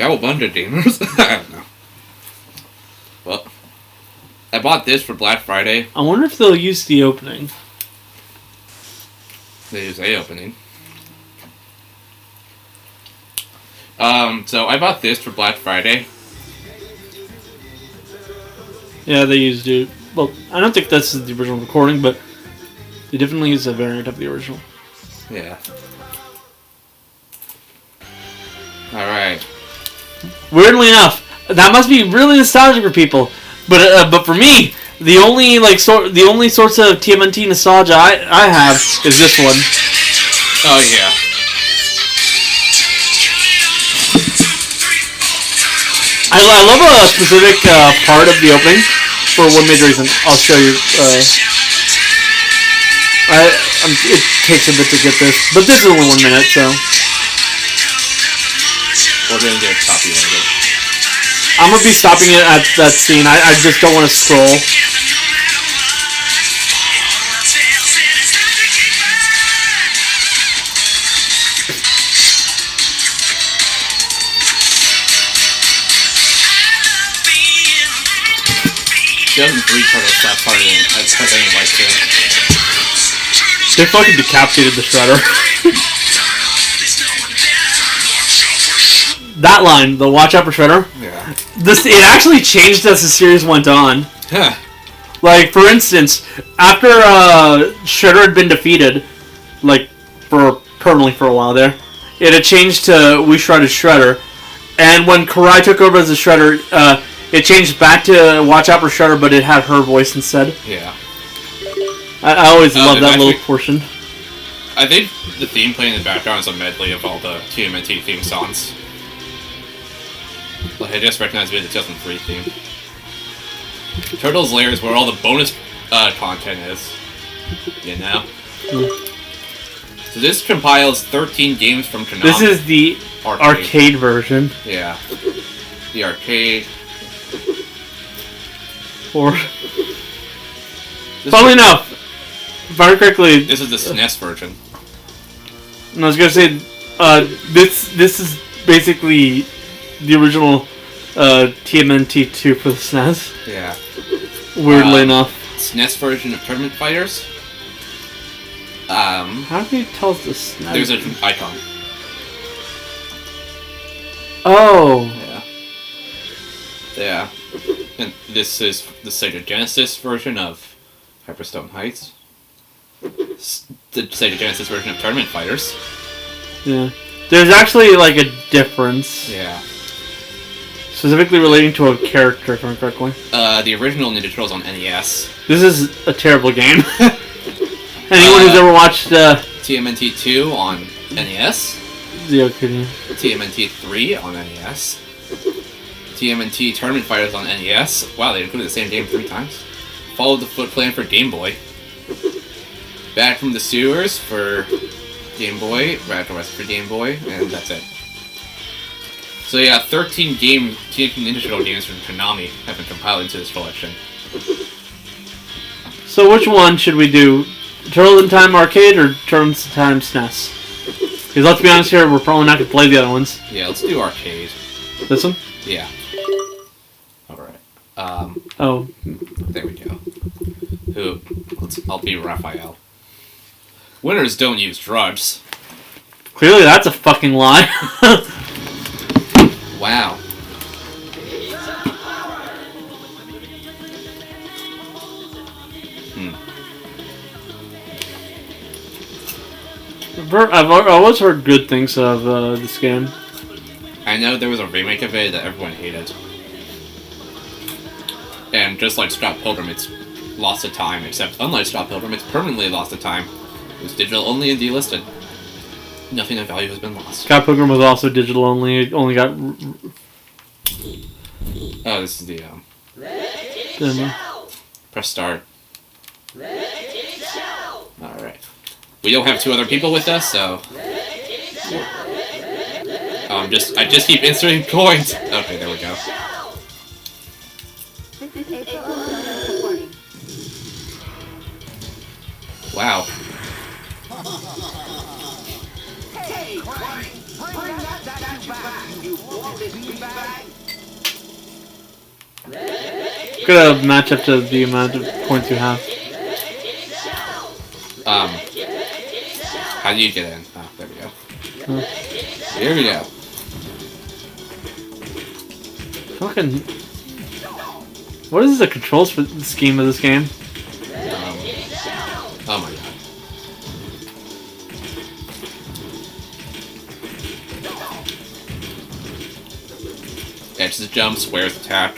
Cowabunga gamers? I don't know. Well, I bought this for Black Friday. I wonder if they'll use the opening. They use a opening. So I bought this for Black Friday. Yeah, they used it. Well, I don't think that's the original recording, but they definitely use a variant of the original. Yeah. Alright. Weirdly enough, that must be really nostalgic for people. But for me, the only sorts of TMNT nostalgia I have is this one. Oh yeah. I love a specific part of the opening for one major reason. I'll show you. It takes a bit to get this, but this is only 1 minute, so. We're gonna get copyrighted. I'm gonna be stopping it at that scene. I just don't want to scroll. She doesn't read Turtles that part because I didn't like to. They fucking decapitated the Shredder. That line, the watch out for Shredder. Yeah. It actually changed as the series went on. Huh. Like, for instance, after Shredder had been defeated, like, permanently for a while there, it had changed to We Shredded Shredder. And when Karai took over as the Shredder, it changed back to Watch Out for Shredder, but it had her voice instead. Yeah. I always love that little portion. I think the theme playing in the background is a medley of all the TMNT theme songs. Like, I just recognized it as the 2003 theme. Turtles Lair is where all the bonus content is. You know? So this compiles 13 games from Konami. This is the arcade version. Yeah. The arcade. Or... Funnily enough, if I remember correctly... This is the SNES version. And I was gonna say, this is basically the original TMNT 2 for the SNES. Yeah. Weirdly enough. SNES version of Tournament Fighters. How can you tell it's the SNES? There's an icon. Oh. Yeah. Yeah. And this is the Sega Genesis version of Hyperstone Heights. The Sega Genesis version of Tournament Fighters. Yeah. There's actually, like, a difference. Yeah. Specifically relating to a character, if I'm correctly. The original Ninja Turtles on NES. This is a terrible game. Anyone who's ever watched TMNT 2 on NES. Yeah, kidding. TMNT 3 on NES. TMNT Tournament Fighters on NES. Wow, they included the same game 3 times. Follow the Foot Clan for Game Boy. Back from the Sewers for Game Boy. Radical Rescue for Game Boy. And that's it. So yeah, 13 Teenage Ninja Turtle games from Konami have been compiled into this collection. So which one should we do? Turtles in Time Arcade or Turtles in Time SNES? Because let's be honest here, we're probably not going to play the other ones. Yeah, let's do Arcade. This one? Yeah. Alright. Oh. There we go. I'll be Raphael. Winners don't use drugs. Clearly that's a fucking lie. Wow. I've always heard good things of this game. I know there was a remake of it that everyone hated. And just like Scott Pilgrim, it's lost to time, except unlike Scott Pilgrim, it's permanently lost to time. It was digital only and delisted. Nothing of value has been lost. Scott Pilgrim was also digital only. It only got... Oh, this is the, demo. Press start. Alright. We don't have 2 other people with us, so... I just keep inserting coins! Okay, there we go. Wow. Gonna match up to the amount of points you have. How do you get in? Oh, there we go. Here we go. Fucking. What is the controls for the scheme of this game? Oh my god. X's jump, squares attack.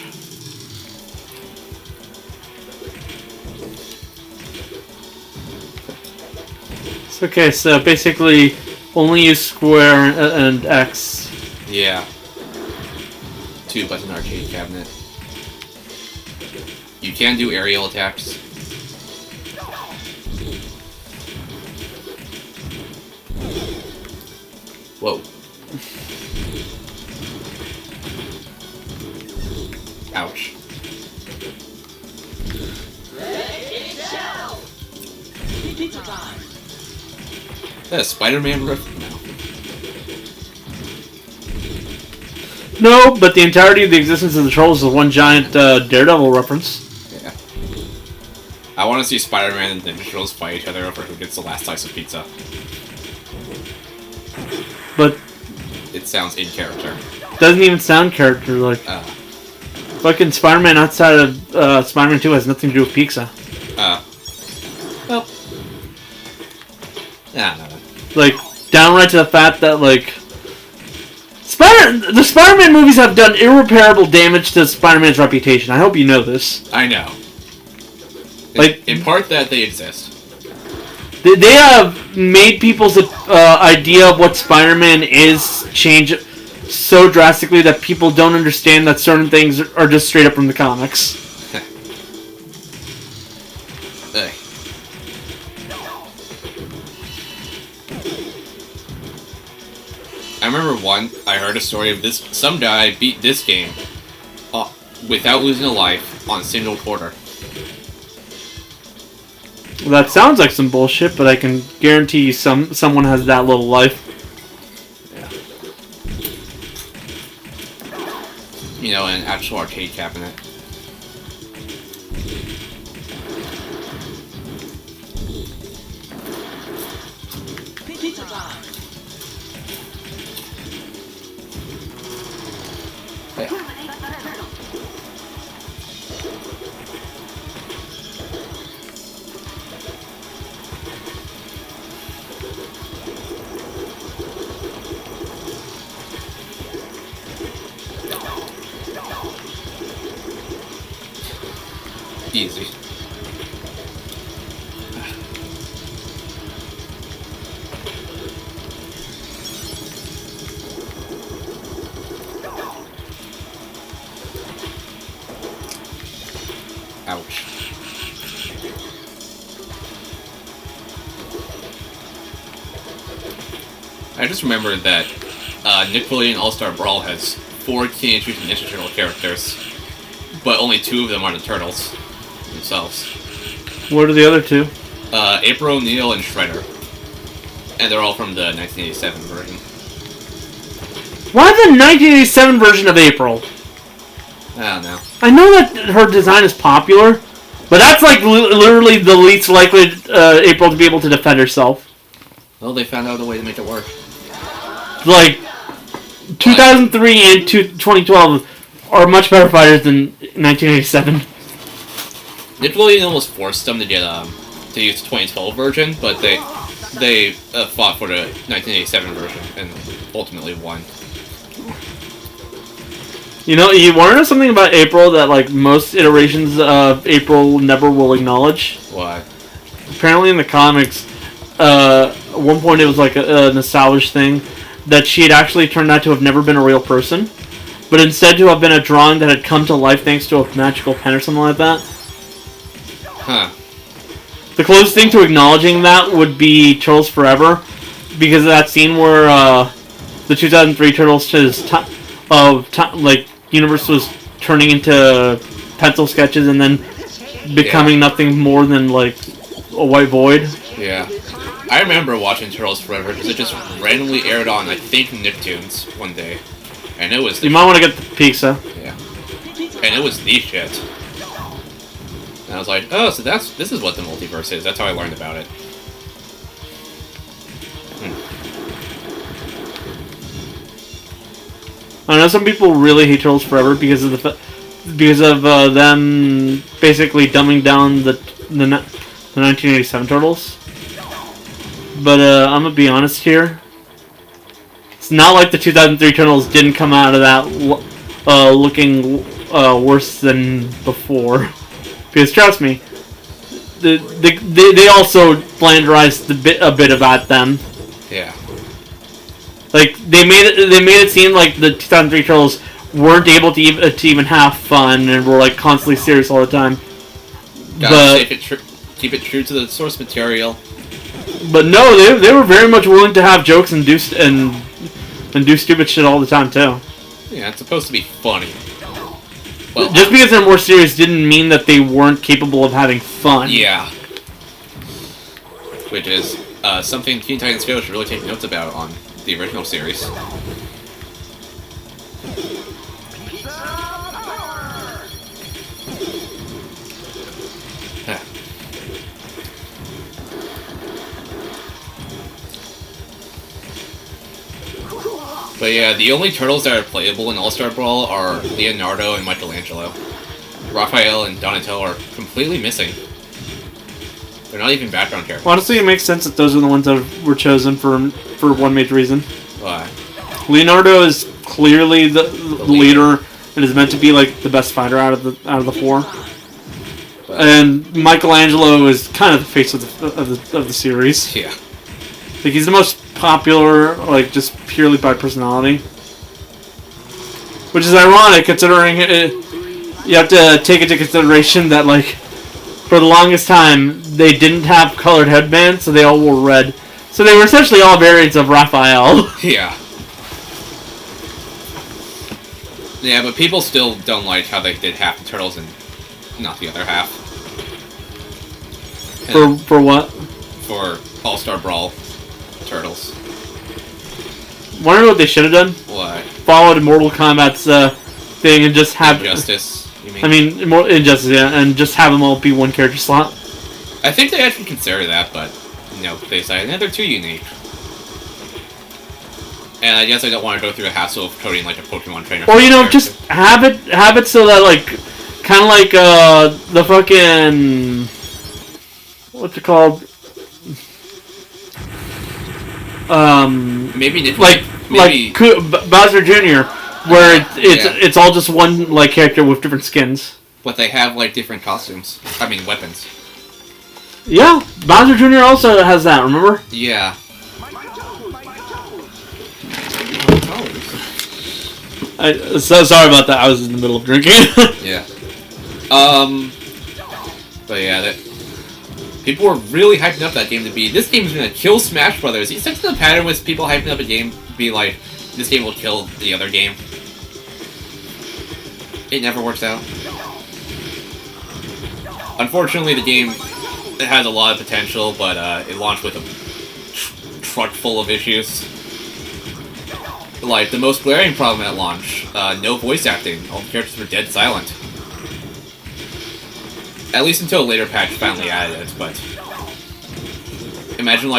Okay, so basically only use square and X. Yeah. 2-button arcade cabinet. You can do aerial attacks. Whoa. Ouch. That Spider-Man riff? No, but the entirety of the existence of the Trolls is one giant Daredevil reference. Yeah. I want to see Spider-Man and the Ninja Turtles fight each other over who gets the last slice of pizza. But it sounds in character. Doesn't even sound character like. Fucking Spider-Man outside of Spider-Man 2 has nothing to do with pizza. Well. Yeah, no. Like, downright to the fact that, like, the Spider-Man movies have done irreparable damage to Spider-Man's reputation. I hope you know this. I know. Like, in part that they exist. They have made people's idea of what Spider-Man is change so drastically that people don't understand that certain things are just straight up from the comics. I remember I heard a story of this. Some guy beat this game without losing a life on a single quarter. Well, that sounds like some bullshit, but I can guarantee you someone has that little life. Yeah. You know, an actual arcade cabinet. Pizza time. Easy. Ouch. I just remembered that Nickelodeon All-Star Brawl has 4 Teenage Mutant Ninja Turtle characters, but only 2 of them are the Turtles themselves. What are the other 2? April O'Neil and Shredder. And they're all from the 1987 version. Why the 1987 version of April? I don't know. I know that her design is popular, but that's like literally the least likely April to be able to defend herself. Well, they found out a way to make it work. Like, 2003 and 2012 are much better fighters than 1987. Nickelodeon almost forced them to get to use the 2012 version, but they fought for the 1987 version and ultimately won. You know, you want to know something about April that like most iterations of April never will acknowledge? Why? Apparently in the comics, at one point it was like an established thing that she had actually turned out to have never been a real person, but instead to have been a drawing that had come to life thanks to a magical pen or something like that. Huh. The closest thing to acknowledging that would be Turtles Forever, because of that scene where the 2003 Turtles universe was turning into pencil sketches and then becoming nothing more than like a white void. Yeah. I remember watching Turtles Forever because it just randomly aired on, I think, Nicktoons one day. And it was You might want to get the pizza. Yeah. And it was the shit. And I was like, oh, so this is what the multiverse is. That's how I learned about it. I know some people really hate Turtles Forever because of them basically dumbing down the 1987 Turtles. But I'm gonna be honest here. It's not like the 2003 Turtles didn't come out of that looking worse than before. Because trust me, they also flanderized a bit about them. Yeah. Like they made it seem like the 2003 Turtles weren't able to even have fun and were like constantly serious all the time. Gotta keep it true to the source material. But no, they were very much willing to have jokes and do stupid shit all the time too. Yeah, it's supposed to be funny. Well, just because they're more serious didn't mean that they weren't capable of having fun. Yeah. Which is something Teen Titans Go should really take notes about on the original series. But yeah, the only turtles that are playable in All-Star Brawl are Leonardo and Michelangelo. Raphael and Donatello are completely missing. They're not even background characters. Honestly, it makes sense that those are the ones that were chosen for one major reason. Why? Leonardo is clearly the leader and is meant to be like the best fighter out of the four. And Michelangelo is kind of the face of the series. Yeah. Like he's the most popular, like just purely by personality. Which is ironic considering you have to take into consideration that like for the longest time they didn't have colored headbands, so they all wore red. So they were essentially all variants of Raphael. Yeah. Yeah, but people still don't like how they did half the turtles and not the other half. For what? For All-Star Brawl turtles. Wonder what they should have done? What? Followed Mortal Kombat's thing and just have Injustice, you mean? I mean, more Injustice, yeah, and just have them all be one character slot. I think they actually consider that, but they decided they're too unique. And I guess I don't want to go through the hassle of coding like a Pokemon trainer. Or just have it so that like, kind of like the fucking what's it called? Maybe Bowser Jr., where it's all just one like character with different skins. But they have like different costumes. I mean weapons. Yeah, Bowser Jr. also has that. Remember? Yeah. So sorry about that. I was in the middle of drinking. Yeah. But yeah, people were really hyping up that game to be, this game's gonna kill Smash Brothers. It's such a pattern with people hyping up a game to be like, this game will kill the other game. It never works out. Unfortunately, the game has a lot of potential, but it launched with a truck full of issues. Like, the most glaring problem at launch, no voice acting. All the characters were dead silent. At least until a later patch finally added it, but... Imagine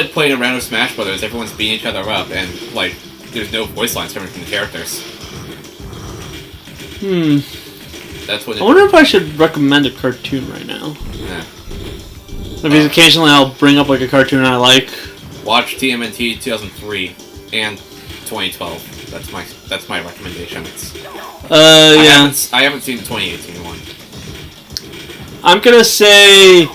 playing a round of Smash Brothers, everyone's beating each other up, and, like, there's no voice lines coming from the characters. That's what I wonder if I should recommend a cartoon right now. Yeah. Because occasionally I'll bring up, like, a cartoon I like. Watch TMNT 2003 and 2012. That's my recommendation. Yeah. I haven't seen the 2018 one. I'm gonna say,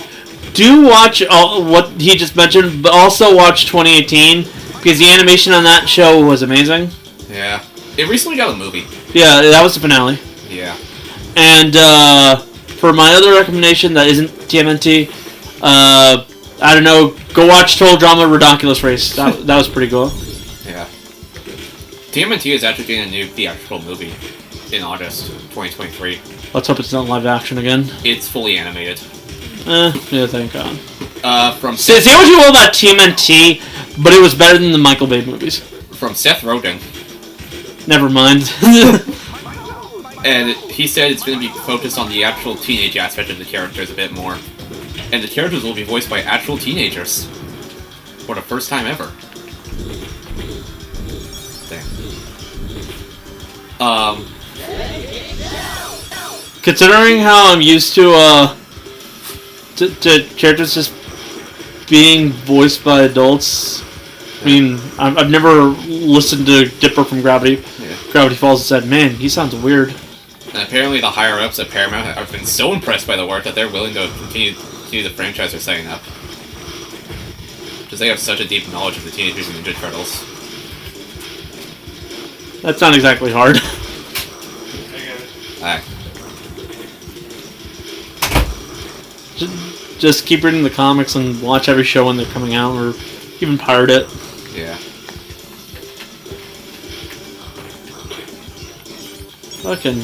do watch what he just mentioned, but also watch 2018 because the animation on that show was amazing. Yeah, it recently got a movie. Yeah, that was the finale. Yeah. And for my other recommendation that isn't TMNT, I don't know, go watch Total Drama Redonkulous Race. That was pretty cool. Yeah. TMNT is actually getting a new theatrical movie in August 2023. Let's hope it's not live action again. It's fully animated. Yeah, thank God. From Say what you will about TMNT, but it was better than the Michael Bay movies. from Seth Rogen, Never mind. and he said it's going to be focused on the actual teenage aspect of the characters a bit more, and the characters will be voiced by actual teenagers for the first time ever. Damn. Considering how I'm used to characters just being voiced by adults, I mean, I've never listened to Dipper from Gravity Falls and said, man, he sounds weird. And apparently the higher-ups at Paramount have been so impressed by the work that they're willing to continue the franchise they're setting up. Because they have such a deep knowledge of the Teenage Mutant Ninja Turtles. That's not exactly hard. Just keep reading the comics and watch every show when they're coming out, or even pirate it. Yeah. Fucking.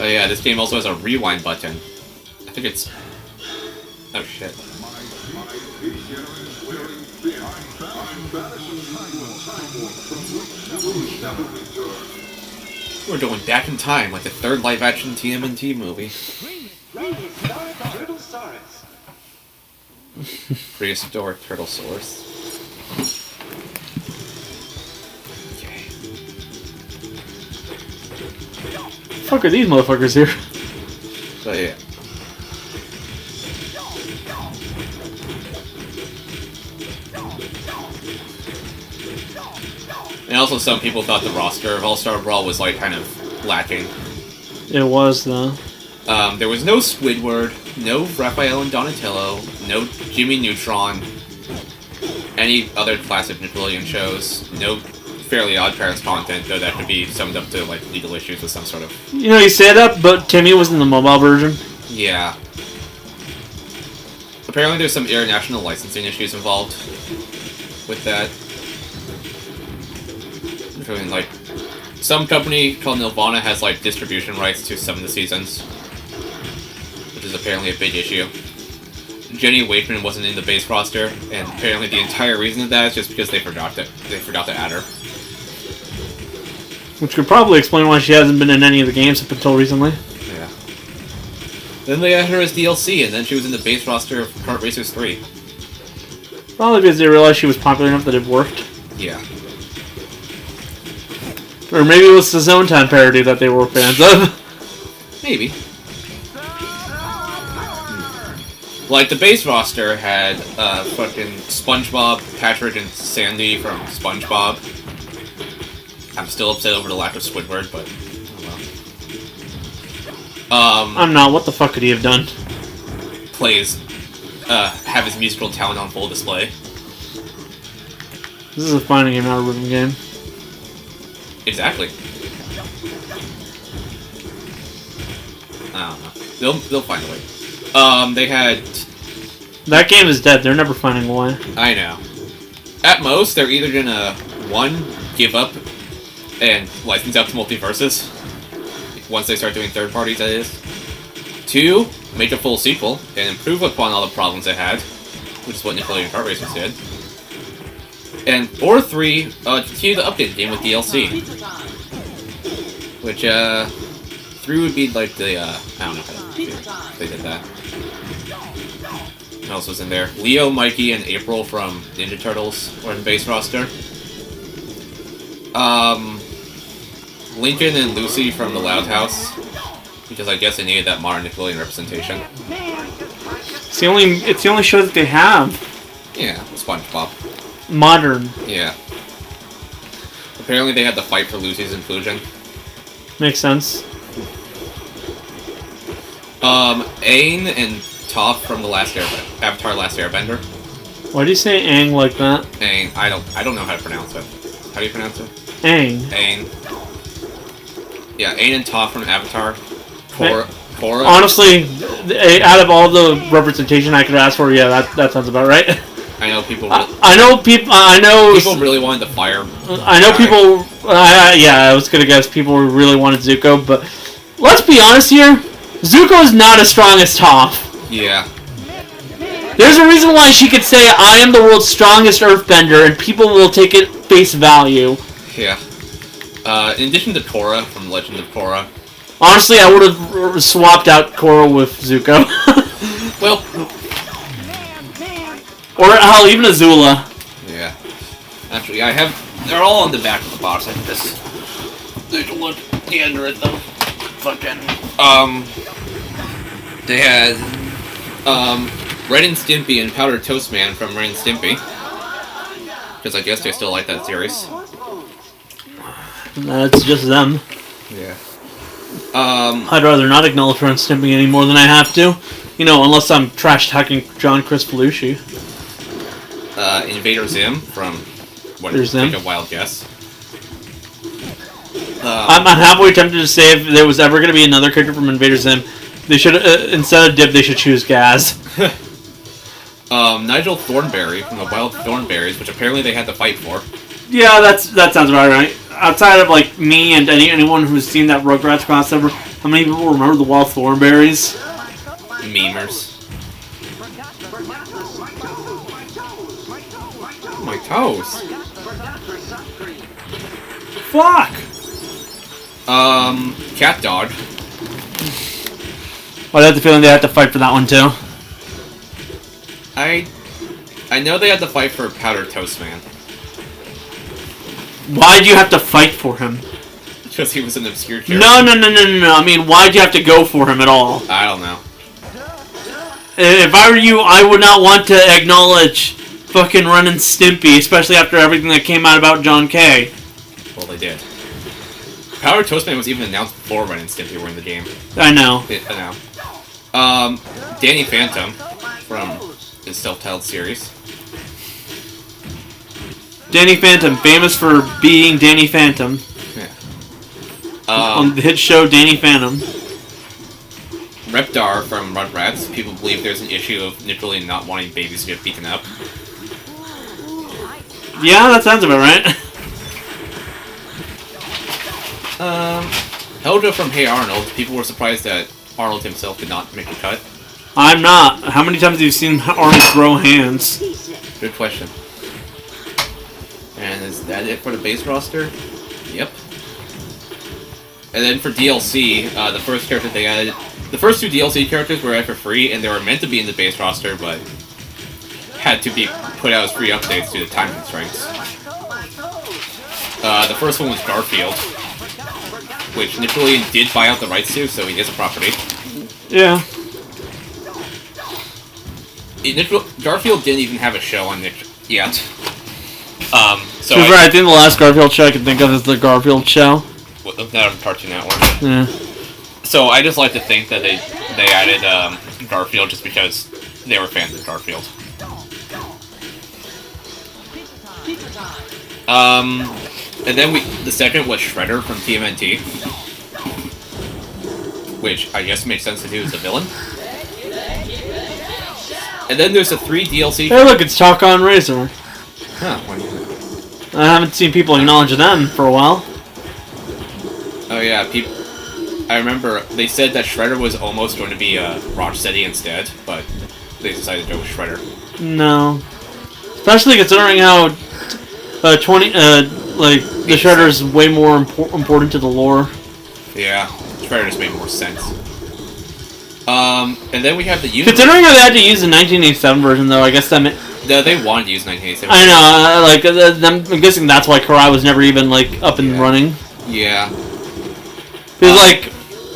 Oh yeah, this game also has a rewind button. I think it's... Oh shit. We're going back in time like the third live-action TMNT movie. Prehistoric Turtle Source. Okay. Fuck are these motherfuckers here? So yeah. And also some people thought the roster of All-Star Brawl was like kind of lacking. It was though. There was no Squidward, no Raphael and Donatello, no Jimmy Neutron, any other classic Nickelodeon shows, no Fairly Odd Parents content, though that could be summed up to like legal issues with some sort of... You know, you say that, but Timmy was in the mobile version. Yeah. Apparently there's some international licensing issues involved with that. I mean, like, some company called Nirvana has like distribution rights to some of the seasons, which is apparently a big issue. Jenny Wakeman wasn't in the base roster, and apparently the entire reason of that is just because they forgot to add her. Which could probably explain why she hasn't been in any of the games up until recently. Yeah. Then they added her as DLC, and then she was in the base roster of Kart Racers 3. Probably because they realized she was popular enough that it worked. Yeah. Or maybe it was the Zone Time parody that they were fans of. Maybe. Like, the base roster had fucking SpongeBob, Patrick, and Sandy from SpongeBob. I'm still upset over the lack of Squidward, but oh well. I'm not. What the fuck could he have done? Have his musical talent on full display. This is a fighting game, not a rhythm game. Exactly. I don't know. They'll find a way. They had... That game is dead. They're never finding a way. I know. At most, they're either gonna, 1, give up and license out to multiverses. Once they start doing third parties, that is. 2, make a full sequel and improve upon all the problems it had, which is what Nickelodeon Kart Racers did. And 3, continue to update the game with DLC. Which, 3 would be like the, I don't know how they did that. What else was in there? Leo, Mikey, and April from Ninja Turtles were in the base roster. Lincoln and Lucy from the Loud House, because I guess they needed that modern Nickelodeon representation. It's the only show that they have. Yeah, SpongeBob. Modern. Yeah. Apparently they had to fight for Lucy's inclusion. Makes sense. Aang and Toph from the Avatar Last Airbender. Why do you say Aang like that? Aang, I don't know how to pronounce it. How do you pronounce it? Aang. Aang. Yeah, Aang and Toph from Avatar. Korra. Honestly, out of all the representation I could ask for, yeah, that sounds about right. I know people. People really wanted to fire. I know people. Yeah, I was gonna guess people really wanted Zuko, but let's be honest here. Zuko is not as strong as Toph. Yeah. There's a reason why she could say, I am the world's strongest earthbender, and people will take it face value. Yeah. In addition to Korra from Legend of Korra. Honestly, I would have swapped out Korra with Zuko. Well. Or hell, even Azula. Yeah. Actually, they're all on the back of the box. I can just take a look under it though. Fucking. They had Ren and Stimpy and Powdered Toast Man from Ren and Stimpy. Because I guess they still like that series. That's just them. Yeah. I'd rather not acknowledge Ren and Stimpy any more than I have to. You know, unless I'm trash talking John Chris Belushi. Invader Zim from what There's take Zim. a wild guess. I'm halfway tempted to say if there was ever going to be another character from Invader Zim, they should instead of Dib, they should choose Gaz. Nigel Thornberry from the Wild Thornberries, which apparently they had to fight for. Yeah, that sounds about right. Outside of like me and anyone who's seen that Rugrats crossover, how many people remember the Wild Thornberries? Memers. My toes. Fuck. Cat Dog. Well, I had the feeling they had to fight for that one too. I know they had to fight for Powdered Toast Man. Why'd you have to fight for him? Because he was an obscure character. No. I mean, why'd you have to go for him at all? I don't know. If I were you, I would not want to acknowledge fucking Ren and Stimpy, especially after everything that came out about John Kay. Well, they did. Powdered Toast Man was even announced before Ren and Stimpy were in the game. I know. I know. Danny Phantom from his self-titled series. Danny Phantom, famous for being Danny Phantom. Yeah. On the hit show Danny Phantom. Reptar from Rugrats. People believe there's an issue of literally not wanting babies to get beaten up. Yeah, that sounds about right. Helga from Hey Arnold. People were surprised that Arnold himself did not make a cut. I'm not. How many times have you seen Arnold throw hands? Good question. And is that it for the base roster? Yep. And then for DLC, the first character they added... The first two DLC characters were added for free, and they were meant to be in the base roster, but had to be put out as free updates due to time constraints. The first one was Garfield, which Nickelodeon did buy out the rights to, so he is a property. Yeah. Garfield didn't even have a show on Nick yet. So right, I think the last Garfield show I can think of is the Garfield show. Not on Cartoon Network. Yeah. So I just like to think that they added Garfield just because they were fans of Garfield. And then the second was Shredder from TMNT, which I guess makes sense to do as a villain. And then there's the 3 DLC. Hey, look, it's Chalk on Razor. Huh? What do you think? I haven't seen people acknowledge them for a while. Oh yeah, I remember they said that Shredder was almost going to be Rocksteady instead, but they decided to go with Shredder. No, especially considering how the Shredder is way more important to the lore. Yeah, Shredder just made more sense. And then we have the universe. Considering how they had to use the 1987 version, though, I guess that. They wanted to use 1987. I know, I'm guessing that's why Karai was never even up and running. Yeah. Because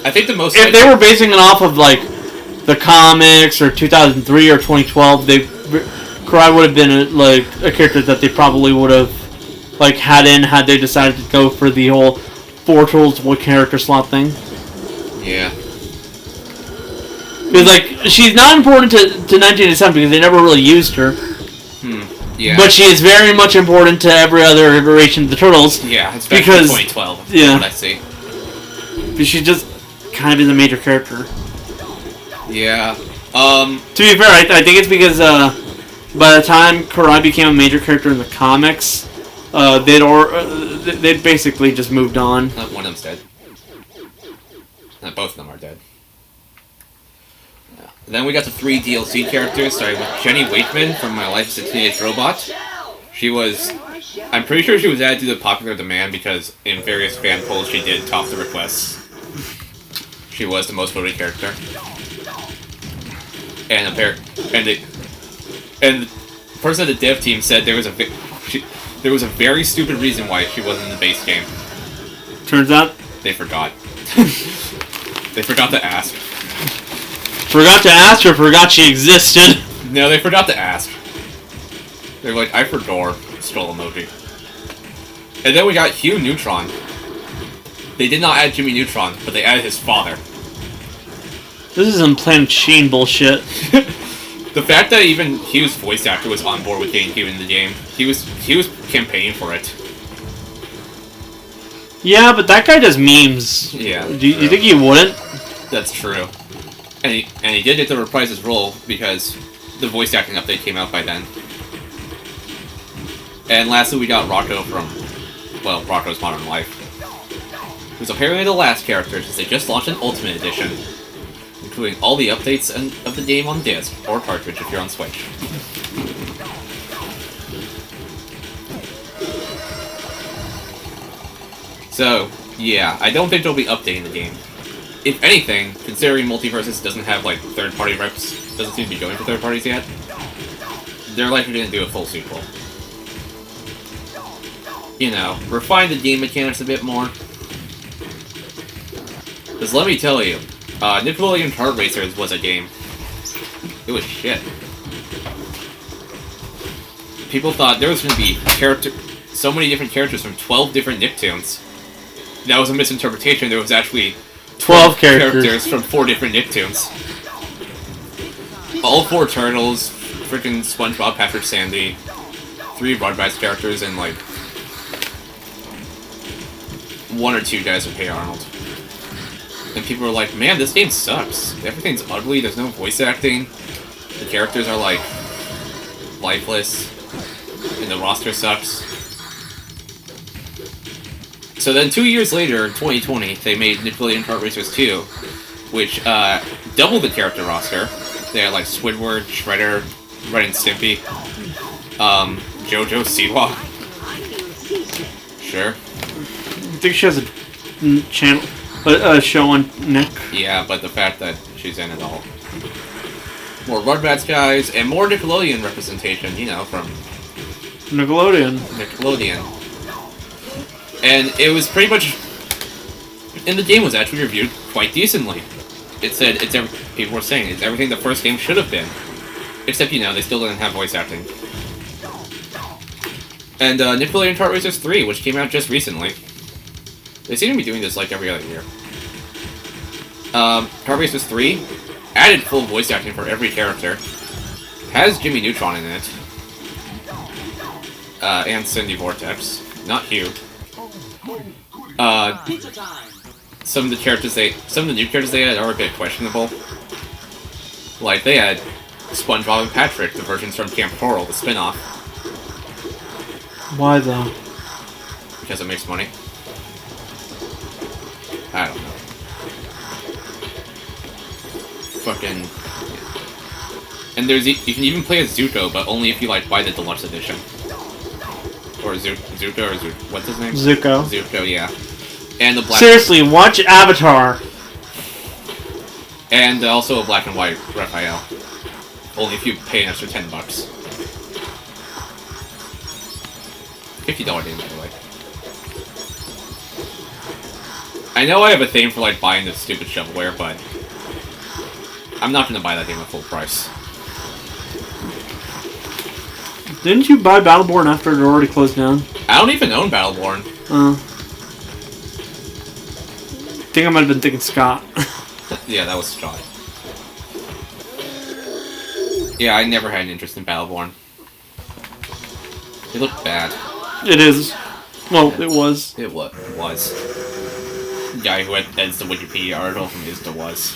I think the most. If they were basing it off of the comics or 2003 or 2012, Karai would have been a character that they probably would have had they decided to go for the whole 4 tools one character slot thing. Yeah. Because she's not important to 1987 because they never really used her. Yeah. But she is very much important to every other iteration of the Turtles. Yeah, especially 2012. Yeah. What I see. Because she just kind of is a major character. Yeah. To be fair, I think it's because by the time Karai became a major character in the comics, they'd basically just moved on. One of them's dead. Both of them are dead. Then we got the 3 DLC characters, starting with Jenny Wakeman from My Life as a Teenage Robot. She was... I'm pretty sure she was added to the popular demand because in various fan polls she did top the requests. She was the most voted character. And the person at the dev team said there was a very stupid reason why she wasn't in the base game. Turns out they forgot. They forgot to ask. Forgot to ask or forgot she existed? No, they forgot to ask. They were like, I forgot. Skull emoji. And then we got Hugh Neutron. They did not add Jimmy Neutron, but they added his father. This is some Planet Sheen bullshit. The fact that even Hugh's voice actor was on board with getting Hugh in the game, he was campaigning for it. Yeah, but that guy does memes. Yeah. Do you think he wouldn't? That's true. And he did get to reprise his role because the voice acting update came out by then. And lastly, we got Rocco from, well, Rocco's Modern Life, who's apparently the last character since they just launched an Ultimate Edition, including all the updates of the game on disc or cartridge if you're on Switch. So, yeah, I don't think they'll be updating the game. If anything, considering Multiversus doesn't have, like, third-party reps, doesn't seem to be going for third parties yet, they're likely going to do a full sequel. You know, refine the game mechanics a bit more. Because let me tell you, Nickelodeon Kart Racers was a game. It was shit. People thought there was going to be so many different characters from 12 different Nicktoons. That was a misinterpretation. There was actually 12 characters from 4 different Nicktoons. All 4 Turtles, freaking SpongeBob, Patrick, Sandy, 3 Rugrats characters, and like 1 or 2 guys with Hey Arnold. And people were like, man, this game sucks. Everything's ugly, there's no voice acting. The characters are like lifeless. And the roster sucks. So then 2 years later, in 2020, they made Nickelodeon Kart Racers 2, which doubled the character roster. They had like Squidward, Shredder, Ren and Stimpy, JoJo Siwa. Sure. I think she has a channel, a show on Nick. Yeah, but the fact that she's in it all. More Rugrats guys, and more Nickelodeon representation, you know, from Nickelodeon. And it was pretty much... And the game was actually reviewed quite decently. It said, people were saying, it's everything the first game should have been. Except, you know, they still didn't have voice acting. And Nickelodeon Kart Racers 3, which came out just recently. They seem to be doing this like every other year. Kart Racers 3 added full voice acting for every character. Has Jimmy Neutron in it. And Cindy Vortex. Not Hugh. Pizza time. Some of the new characters they had are a bit questionable. Like, they had SpongeBob and Patrick, the versions from Camp Coral, the spin-off. Why though? Because it makes money. I don't know. Fucking... And you can even play as Zuko, but only if you, like, buy the deluxe edition. Or Zuko, or what's his name? Zuko. Zuko, yeah. And the black... Seriously, watch Avatar. And also a black and white Raphael. Only if you pay an extra $10. $50 game, by the way. I know I have a thing for, like, buying this stupid shovelware, but I'm not gonna buy that game at full price. Didn't you buy Battleborn after it already closed down? I don't even own Battleborn. I think I might have been thinking Scott. Yeah, that was Scott. Yeah, I never had an interest in Battleborn. It looked bad. It is. Well, it was. It was. The guy who edits the Wikipedia article from ISDA was.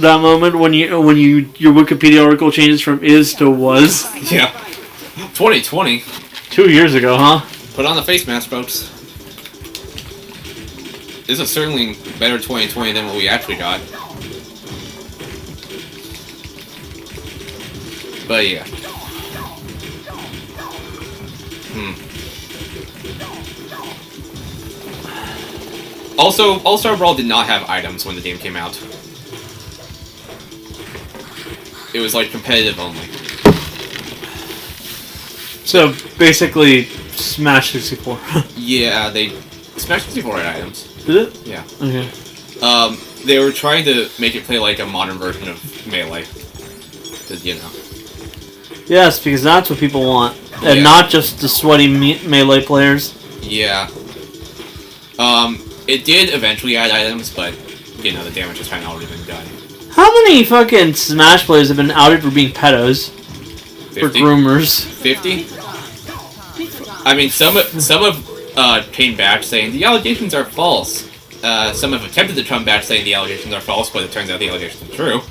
That moment when your Wikipedia article changes from is to was. Yeah. 2020. 2 years ago, huh? Put on the face mask, folks. This is certainly better 2020 than what we actually got. But yeah. Also, All-Star Brawl did not have items when the game came out. It was like competitive only. So basically, Smash 64. Yeah, Smash 64 had items. Did it? Yeah. Okay. They were trying to make it play like a modern version of Melee. 'Cause, you know. Yes, because that's what people want. And Yeah. not just the sweaty Melee players. Yeah. It did eventually add items, but, you know, the damage has kind of already been done. How many fucking Smash players have been outed for being pedos? 50? For groomers? 50? I mean, some have came back saying the allegations are false. Some have attempted to come back saying the allegations are false, but it turns out the allegations are true.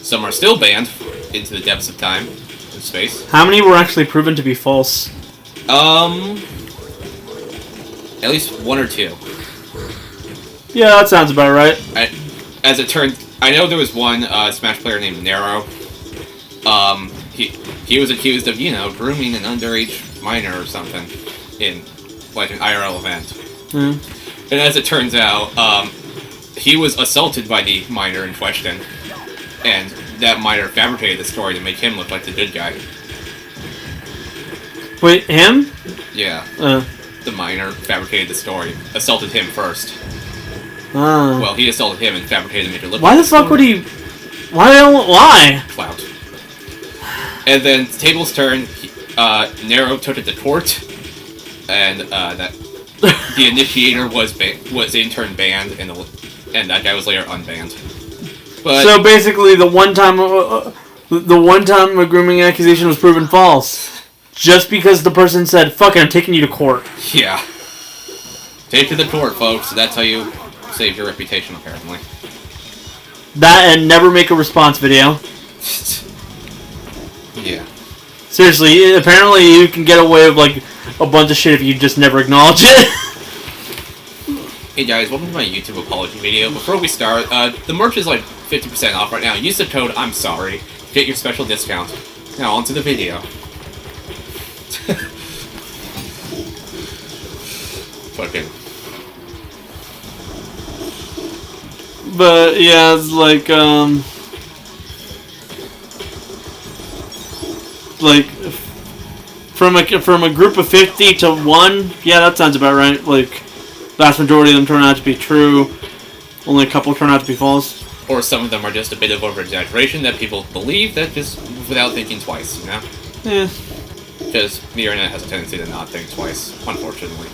Some are still banned into the depths of time and space. How many were actually proven to be false? At least one or two. Yeah, that sounds about right. As it turned, I know there was one Smash player named Nero. He was accused of, you know, grooming an underage minor or something in like an IRL event. Mm. And as it turns out, he was assaulted by the minor in question, and that minor fabricated the story to make him look like the good guy. Wait, him? Yeah, the minor fabricated the story, assaulted him first. Well, he assaulted him and fabricated to make it look why like the fuck would he... Why? Clout. And then tables turned, Nero took it to court, and that the initiator was in turn banned, and that guy was later unbanned. But So basically, the one time a grooming accusation was proven false, just because the person said, "Fuck it, I'm taking you to court." yeah, take to the court, folks. That's how you save your reputation, apparently. That and never make a response video. Yeah. Seriously, apparently you can get away with like a bunch of shit if you just never acknowledge it. Hey guys, welcome to my YouTube apology video. Before we start, the merch is like 50% off right now. Use the code I'm sorry to get your special discount. Now onto the video. Fucking. But yeah, it's like from a group of 50 to 1, yeah, that sounds about right. Like vast majority of them turn out to be true. Only a couple turn out to be false. Or some of them are just a bit of over-exaggeration that people believe that just without thinking twice, you know? Yeah. Because the internet has a tendency to not think twice, unfortunately.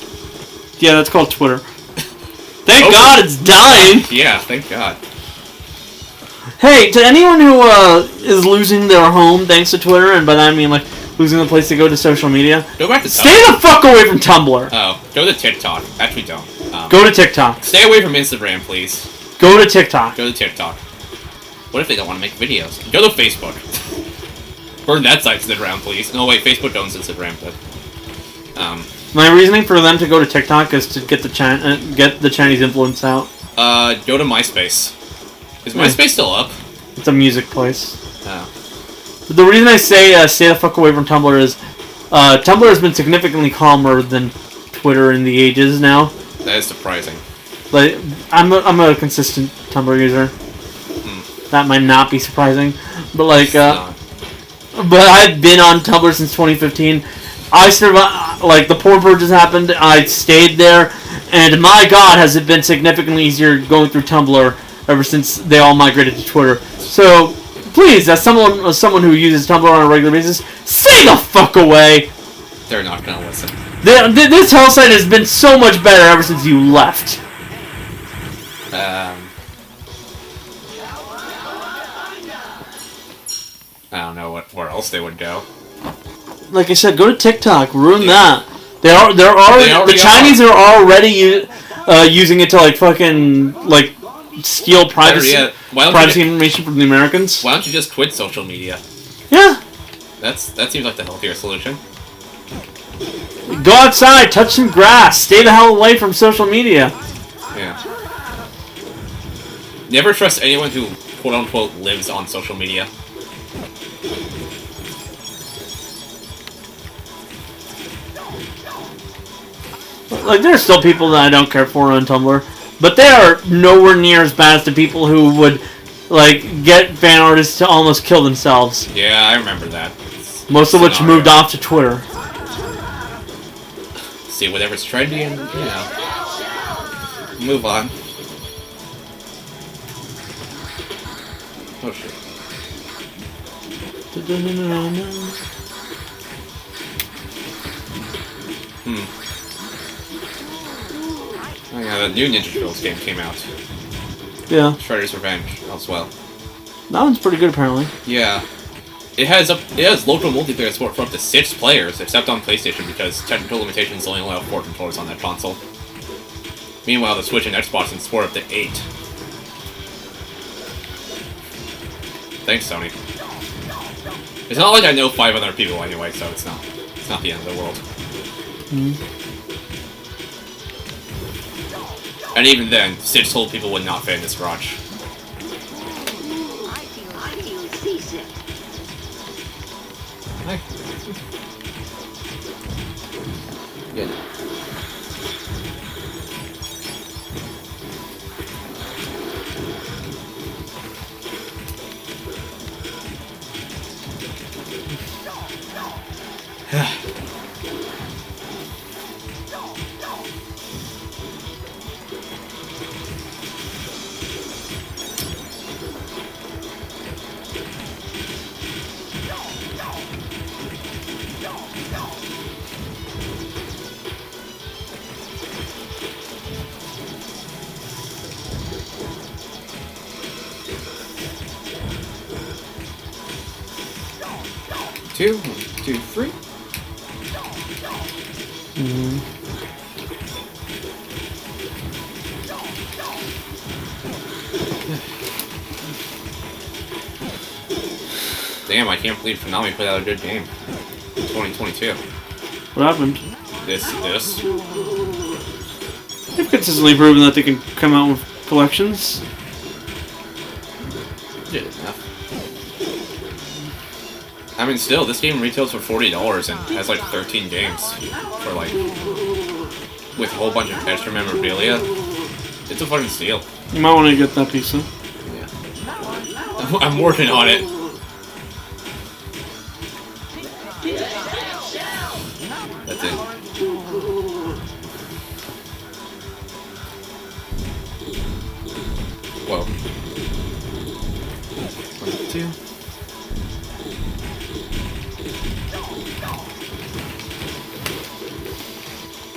Yeah, that's called Twitter. Thank God it's dying! Yeah, thank God. Hey, to anyone who is losing their home thanks to Twitter, and by that I mean like losing the place to go to social media, Go back to stay the fuck away from Tumblr! Oh, go to TikTok. Actually, don't. Go to TikTok. Stay away from Instagram, please. Go to TikTok. Go to TikTok. What if they don't want to make videos? Go to Facebook. Burn that site to the ground, please. No, wait, Facebook owns Instagram, but... My reasoning for them to go to TikTok is to get the Chinese influence out. Go to MySpace. Is MySpace still up? It's a music place. Oh. The reason I say stay the fuck away from Tumblr is Tumblr has been significantly calmer than Twitter in the ages now. That is surprising. Like I'm a consistent Tumblr user. That might not be surprising, but like but I've been on Tumblr since 2015. I survived, like the porn purges happened. I stayed there, and my God, has it been significantly easier going through Tumblr ever since they all migrated to Twitter. So please, as someone who uses Tumblr on a regular basis, stay the fuck away. They're not gonna listen. This whole site has been so much better ever since you left. I don't know where else they would go. Like I said, go to TikTok. Ruin that. The Chinese are already using it to like fucking like steal privacy information from the Americans. Why don't you just quit social media? Yeah. That seems like the healthier solution. Go outside, touch some grass, stay the hell away from social media. Yeah. Never trust anyone who quote-unquote lives on social media. Like, there's still people that I don't care for on Tumblr, but they are nowhere near as bad as the people who would, like, get fan artists to almost kill themselves. Yeah, I remember that. Most of which moved off to Twitter. See whatever's trendy and, you know, move on. Oh shit. Oh yeah, the new Ninja Turtles game came out. Yeah. Shredder's Revenge as well. That one's pretty good, apparently. Yeah. It has local multiplayer support for up to 6 players, except on PlayStation because technical limitations only allow 4 controllers on that console. Meanwhile, the Switch and Xbox can support up to 8. Thanks, Sony. It's not like I know 5 other people anyway, so it's not the end of the world. And even then, 6 whole people would not fit in this garage. I feel seasick. Hi. Good. Two, 1, 2, 3. Damn, I can't believe Konami put out a good game in 2022. What happened? This. They've consistently proven that they can come out with collections. Good enough. I mean, still, this game retails for $40 and has like 13 games for like, with a whole bunch of extra memorabilia. It's a fucking steal. You might want to get that pizza. Yeah. I'm working on it. That's it. Whoa. 1, 2.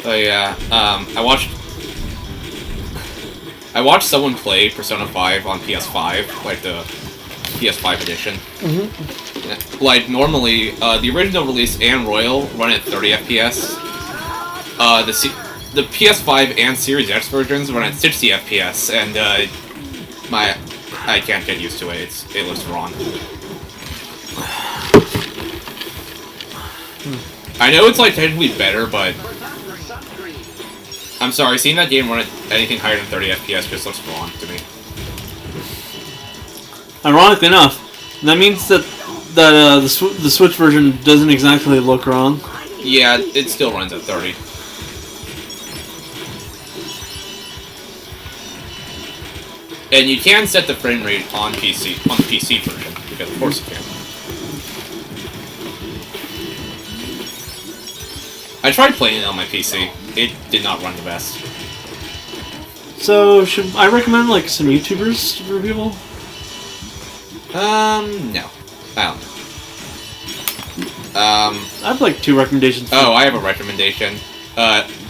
So yeah, I watched someone play Persona 5 on PS5, like the PS5 edition. Like normally, the original release and Royal run at 30 FPS. The PS5 and Series X versions run at 60 FPS, and I can't get used to it. It looks wrong. I know it's like technically better, but I'm sorry, seeing that game run at anything higher than 30 FPS just looks wrong to me. Ironically enough, that means that the Switch version doesn't exactly look wrong. Yeah, it still runs at 30. And you can set the frame rate on the PC version, because of course you can. I tried playing it on my PC. It did not run the best. So, should I recommend like some YouTubers for people? No. I don't know. I have like 2 recommendations. Oh, I have a recommendation.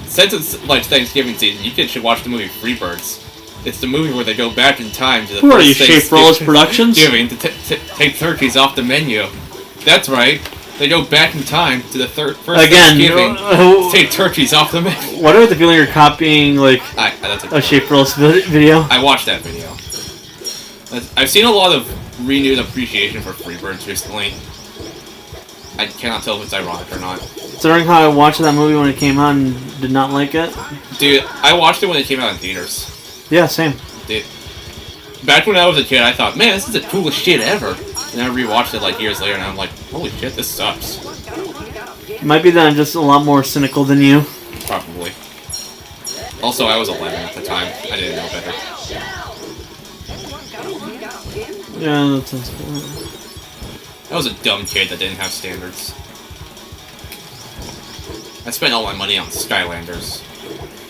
Since it's like Thanksgiving season, you kids should watch the movie Freebirds. It's the movie where they go back in time to the Who are you, first Shape Rollis Productions? Thanksgiving to take turkeys off the menu. That's right. They go back in time to the first Thanksgiving to take turkeys off the menu. What are the feeling you're copying like That's a Shape Rollis video? I watched that video. I've seen a lot of renewed appreciation for Freebirds recently. I cannot tell if it's ironic or not. Considering how I watched that movie when it came out and did not like it. Dude, I watched it when it came out in theaters. Yeah, same. Dude, Back when I was a kid, I thought, man, this is the coolest shit ever. And I rewatched it like years later, and I'm like, holy shit, this sucks. Might be that I'm just a lot more cynical than you. Probably. Also, I was 11 at the time. I didn't know better. Yeah, that sounds cool. I was a dumb kid that didn't have standards. I spent all my money on Skylanders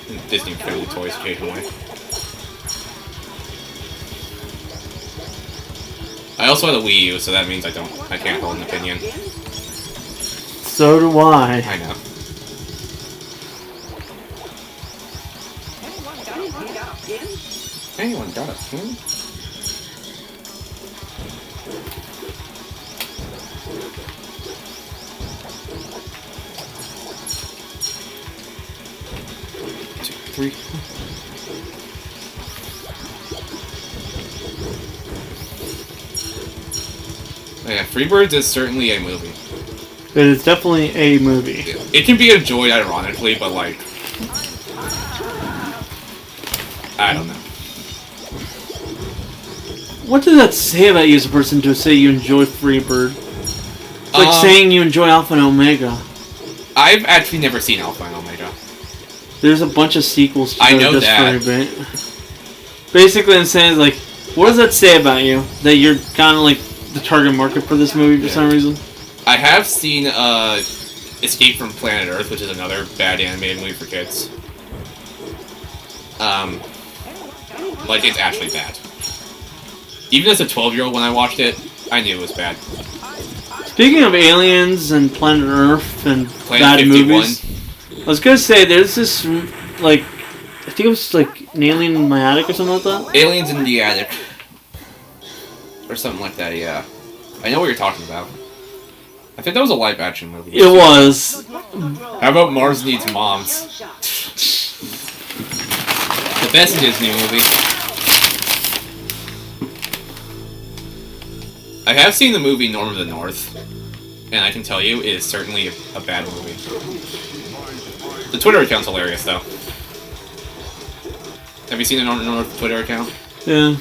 and Disney family toys occasionally. I also had a Wii U, so that means I can't hold an opinion. So do I. I know. Anyone got a pin? Two, three. Yeah, Freebirds is certainly a movie. It is definitely a movie. It can be enjoyed ironically, but like, I don't know. What does that say about you as a person to say you enjoy Freebird? It's like saying you enjoy Alpha and Omega. I've actually never seen Alpha and Omega. There's a bunch of sequels to I know just that. Freebird. Basically, I'm saying, like, what does that say about you? That you're kind of like the target market for this movie for some reason? I have seen Escape from Planet Earth, which is another bad animated movie for kids. Like, it's actually bad. Even as a 12-year-old, when I watched it, I knew it was bad. Speaking of aliens and Planet Earth and Planet bad 51. movies, I was gonna say there's this like, I think it was like an alien in my attic or something like that. Aliens in the Attic. Or something like that, yeah. I know what you're talking about. I think that was a live-action movie. It was. How about Mars Needs Moms? The best Disney movie. I have seen the movie Norm of the North, and I can tell you, it is certainly a bad movie. The Twitter account's hilarious, though. Have you seen the Norm of the North Twitter account? Yeah. You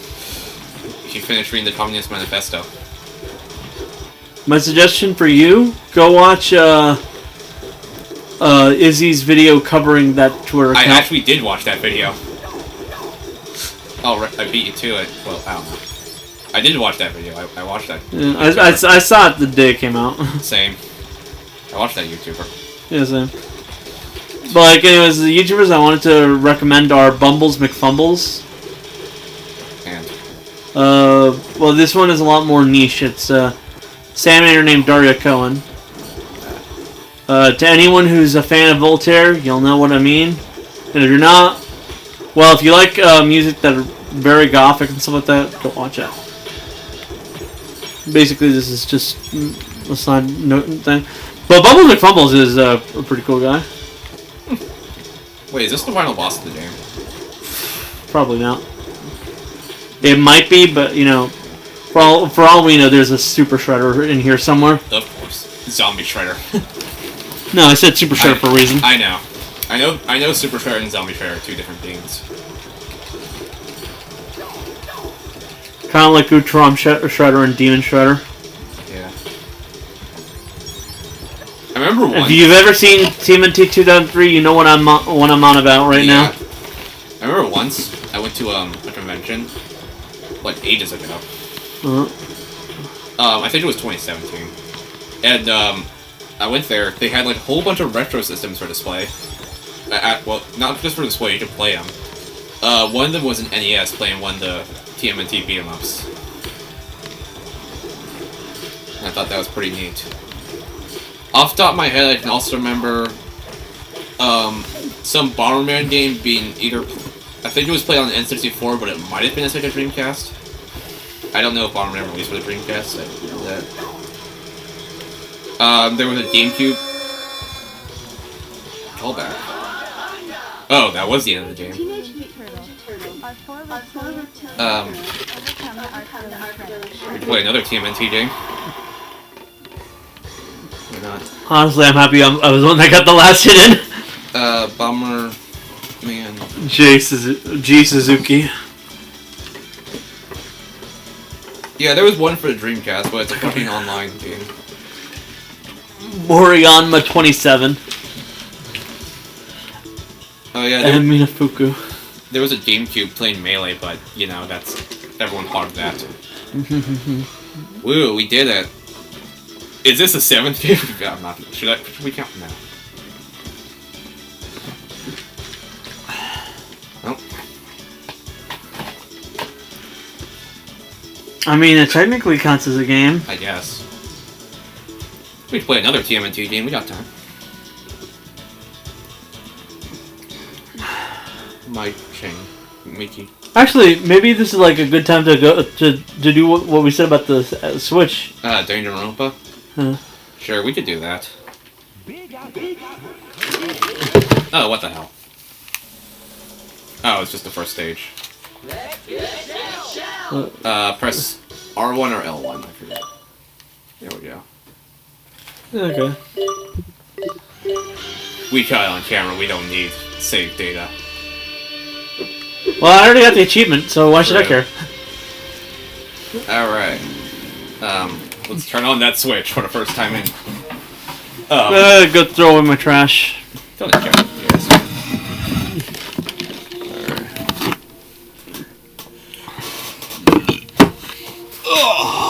should finish reading the Communist Manifesto. My suggestion for you: go watch Izzy's video covering that Twitter account. I actually did watch that video. Oh, I beat you to it. Well, I don't know. I did watch that video. I watched that. Yeah, I saw it the day it came out. Same. I watched that YouTuber. Yeah, same. But like, anyways, the YouTubers I wanted to recommend are Bumbles McFumbles. And Well, this one is a lot more niche. It's Salmon named Daria Cohen. To anyone who's a fan of Voltaire, you'll know what I mean. And if you're not, well, if you like music that are very gothic and stuff like that, go watch it. Basically, this is just a side note thing. But Bumbles McFumbles is a pretty cool guy. wait, is this the final boss of the game? Probably not. It might be, but you know, for all we know, there's a Super Shredder in here somewhere. Of course, Zombie Shredder. No, I said Super Shredder for a reason. I know. I know Super Shredder and Zombie Shredder are two different things. Kind of like Utrom Shredder and Demon Shredder. Yeah. I remember once. If you've ever seen TMNT 2003, you know what I'm on about right now. I remember once I went to a convention, like ages ago. I think it was 2017, and I went there. They had like a whole bunch of retro systems for display. Well, not just for display, you could play them. One of them was an NES playing one of the TMNT beat-em-ups. I thought that was pretty neat. Off the top of my head, I can also remember some Bomberman game being either... I think it was played on the N64, but it might have been a Sega Dreamcast. I don't know if Bomberman released for the Dreamcast, I don't know that. There was a GameCube... Callback. Oh, that was the end of the game. We can play another TMNT game. Why not? Honestly, I'm happy I was the one that got the last hit in. Bomberman. G Suzuki. Yeah, there was one for the Dreamcast, but it's a fucking online game. Moriyama 27. Oh yeah, And Minafuku. there was a GameCube playing Melee, but you know that's everyone hogged that. Woo, we did it. Is this the 7th game? I'm not. Should we count now? Oh. I mean, it technically counts as a game. I guess. We could play another TMNT game. We got time. My chain, Mickey. Actually, maybe this is like a good time to go to do what we said about the Switch. Danganronpa. Huh. Sure, we could do that. Oh, what the hell? Oh, it's just the first stage. Press R1 or L1. I forget. There we go. Okay. We cut it on camera. We don't need save data. Well, I already got the achievement, so why should I care? Alright. Let's turn on that switch for the first time in. Go throw away my trash. Don't check. Yes. Alright.